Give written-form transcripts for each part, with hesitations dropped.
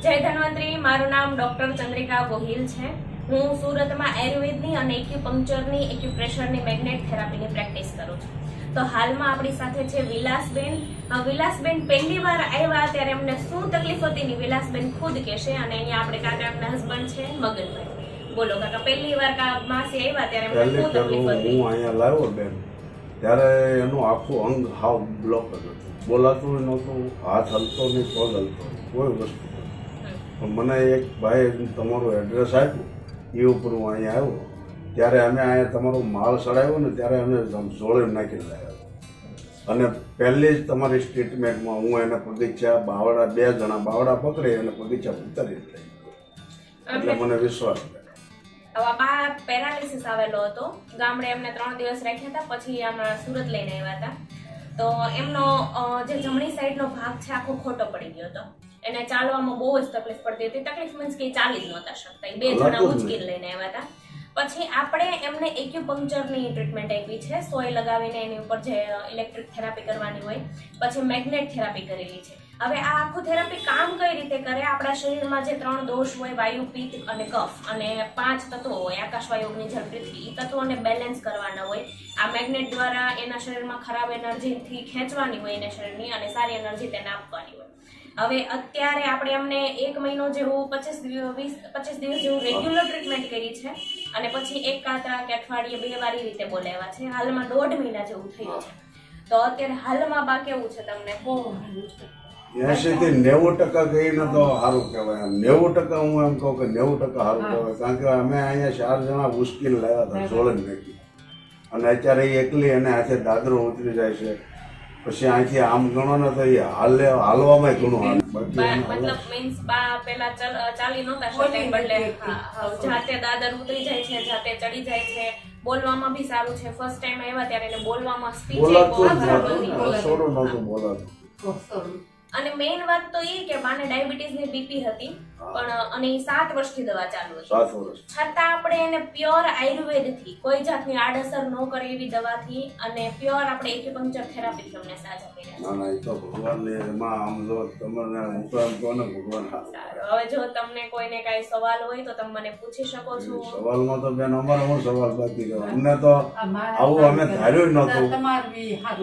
જય ધન્વંતરી, મારું નામ ડોક્ટર ચંદ્રિકા ગોહિલ છે. હું સુરતમાં આયુર્વેદની અને એક્યુપંક્ચરની એક્યુપ્રેશરની મેગ્નેટ થેરાપીની પ્રેક્ટિસ કરું છું. તો હાલમાં આપણી સાથે છે વિલાસબેન. વિલાસબેન પહેલી વાર આવ્યા ત્યારે એમને શું તકલીફ હતી ને વિલાસબેન ખુદ કહેશે. અને અહીંયા આપણે કાકા એમના હસબન્ડ છે મગનભાઈ. બોલો કાકા, પહેલી વાર માસી આવ્યા ત્યારે એમને શું તકલીફ હતી? હું અહીંયા લાવ્યો બેન ત્યારે એનું આખું અંગ હાવ બ્લોક જ હતું, બોલાતું નહોતું, હાથ હલતો નહીં, પગ હલતો નહીં, કોઈ વસ્તુ નહીં. પણ મને એક ભાઈ તમારું એડ્રેસ આપ્યું, એ ઉપર હું અહીંયા આવ્યો ત્યારે અમે અહીંયા તમારો માલ ચડાવ્યો ને ત્યારે અમે જોડે નાખી લાવ્યા. અને પહેલી જ તમારી સ્ટેટમેન્ટમાં હું એને પગીચા બાવડા 2 જણા બાવડા પકડી અને પગીચા ઉતારી લઈ ગયો. એટલે મને વિશ્વાસ થયો. હવે બા પેરાલિસિસ આવેલો હતો, ગામડે એમને 3 દિવસ રાખ્યા હતા, પછી આમાં સુરત લઈને આવ્યા હતા. તો એમનો જે જમણી સાઈડનો ભાગ છે આખો ખોટો પડી ગયો હતો. એને ચાલવામાં બહુ જ તકલીફ પડતી હતી. તકલીફ મીન્સ કે ચાલી જ નહોતા શકતા. 2 જણા ઉંચકીને લઈને આવ્યા હતા. પછી આપણે એમને એક્યુપંક્ચરની ટ્રીટમેન્ટ આપી છે, સોય લગાવીને એની ઉપર જે ઇલેક્ટ્રિક થેરાપી કરવાની હોય, પછી મેગ્નેટ થેરાપી કરેલી છે. હવે આ આખું થેરાપી કામ કઈ રીતે કરે? આપણા શરીરમાં જે 3 દોષ હોય, વાયુ, પિત્ત અને કફ, અને 5 તત્વો હોય, આકાશ, વાયુ, અગ્નિ, જળ, પૃથ્વી, એ તત્વોને બેલેન્સ કરવાના હોય. આ મેગ્નેટ દ્વારા એના શરીરમાં ખરાબ એનર્જીથી ખેંચવાની હોય એને શરીરની, અને સારી એનર્જી તેને આપવાની હોય. હવે અત્યારે આપણે એમને 1 મહિનો જેવું 25 દિવસ જેવું રેગ્યુલર ટ્રીટમેન્ટ કરી છે, અને પછી 1 કાતરા કે અઠવાડિયે 2 વાર એ રીતે બોલાવ્યા છે. હાલમાં 1.5 મહિના જેવું થયું છે. તો અત્યારે હાલમાં બા કેવું છે તમને? 80 થી 90% કહીને તો સારું કહેવાય. 90% હું એમ કહું કે 90% સારું કહેવાય. કારણ કે અમે અહીંયા 4 જણા ઉશ્કેલ લાવ્યા હતા જોડે નાખી, અને અત્યારે એ એકલી એને હાથે દાદરો ઉતરી જાય છે. પછી અહીંથી આમ ગણો ને તો એ હાલવામાં ઘણું હાલ. મતલબ મીન્સ બા પેલા ચાલી નહોતા શકતા, બદલે જાતે દાદર ઉતરી જાય છે, જાતે ચડી જાય છે. બોલવામાં બી સારું છે. ફર્સ્ટ ટાઈમ આવ્યા ત્યારે એને બોલવામાં સ્પીચ થોડું નહોતું બોલાતું. અને મેઇન વાત તો એ કે બાને ડાયાબિટીસ ની બીપી હતી, પણ અને 7 વર્ષથી દવા ચાલુ હતી. 7 વર્ષ છતાં આપણે એને પ્યોર આયુર્વેદ થી, કોઈ જાતની આડઅસર ન કરે એવી દવાથી, અને પ્યોર આપણે એક્યુપંક્ચર થેરાપી અમને સાજા કર્યા. ના ના, એ તો ભગવાનને એમાં આમ જો તમને હું તો એમ કહું ને ભગવાન. હવે જો તમને કોઈને કાંઈ સવાલ હોય તો તમે મને પૂછી શકો છો. સવાલમાં તો બેન અમારો શું સવાલ બાકી રહ્યો? અમને તો આવું અમે ધાર્યું નહોતું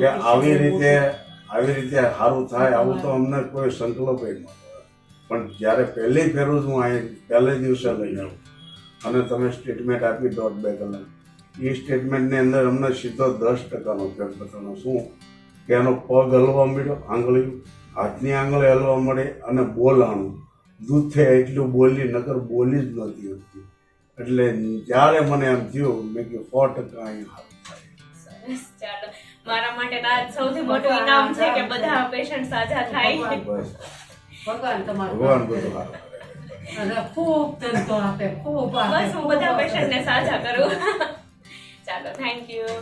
કે આવી રીતે સારું થાય, આવું તો અમને કોઈ સંકલ્પ નહોતો. પણ જ્યારે પહેલી ફેરું હું અહીં પહેલે દિવસે લઈને આવું અને તમે સ્ટેટમેન્ટ આપી 1.5-2 કલાક, એ સ્ટેટમેન્ટની અંદર અમને સીધો 10%નો ફેર બતાવવાનો. શું કે એનો પગ હલવા મળ્યો, આંગળી, હાથની આંગળી હલવા મળે, અને બોલાણું દૂધે એટલું બોલી, નકર બોલી જ નહોતી હતી. એટલે જ્યારે મને એમ થયું મેં કે 100% અહીં સારું થાય. સરસ, ચાલો. મારા માટે આ સૌથી મોટું ઇનામ છે કે બધા પેશન્ટ સાજા થાય. ભગવાન બધું સારું કરે. બસ હું બધા પેશન્ટને સાજા કરું. ચાલો, થેન્ક યુ.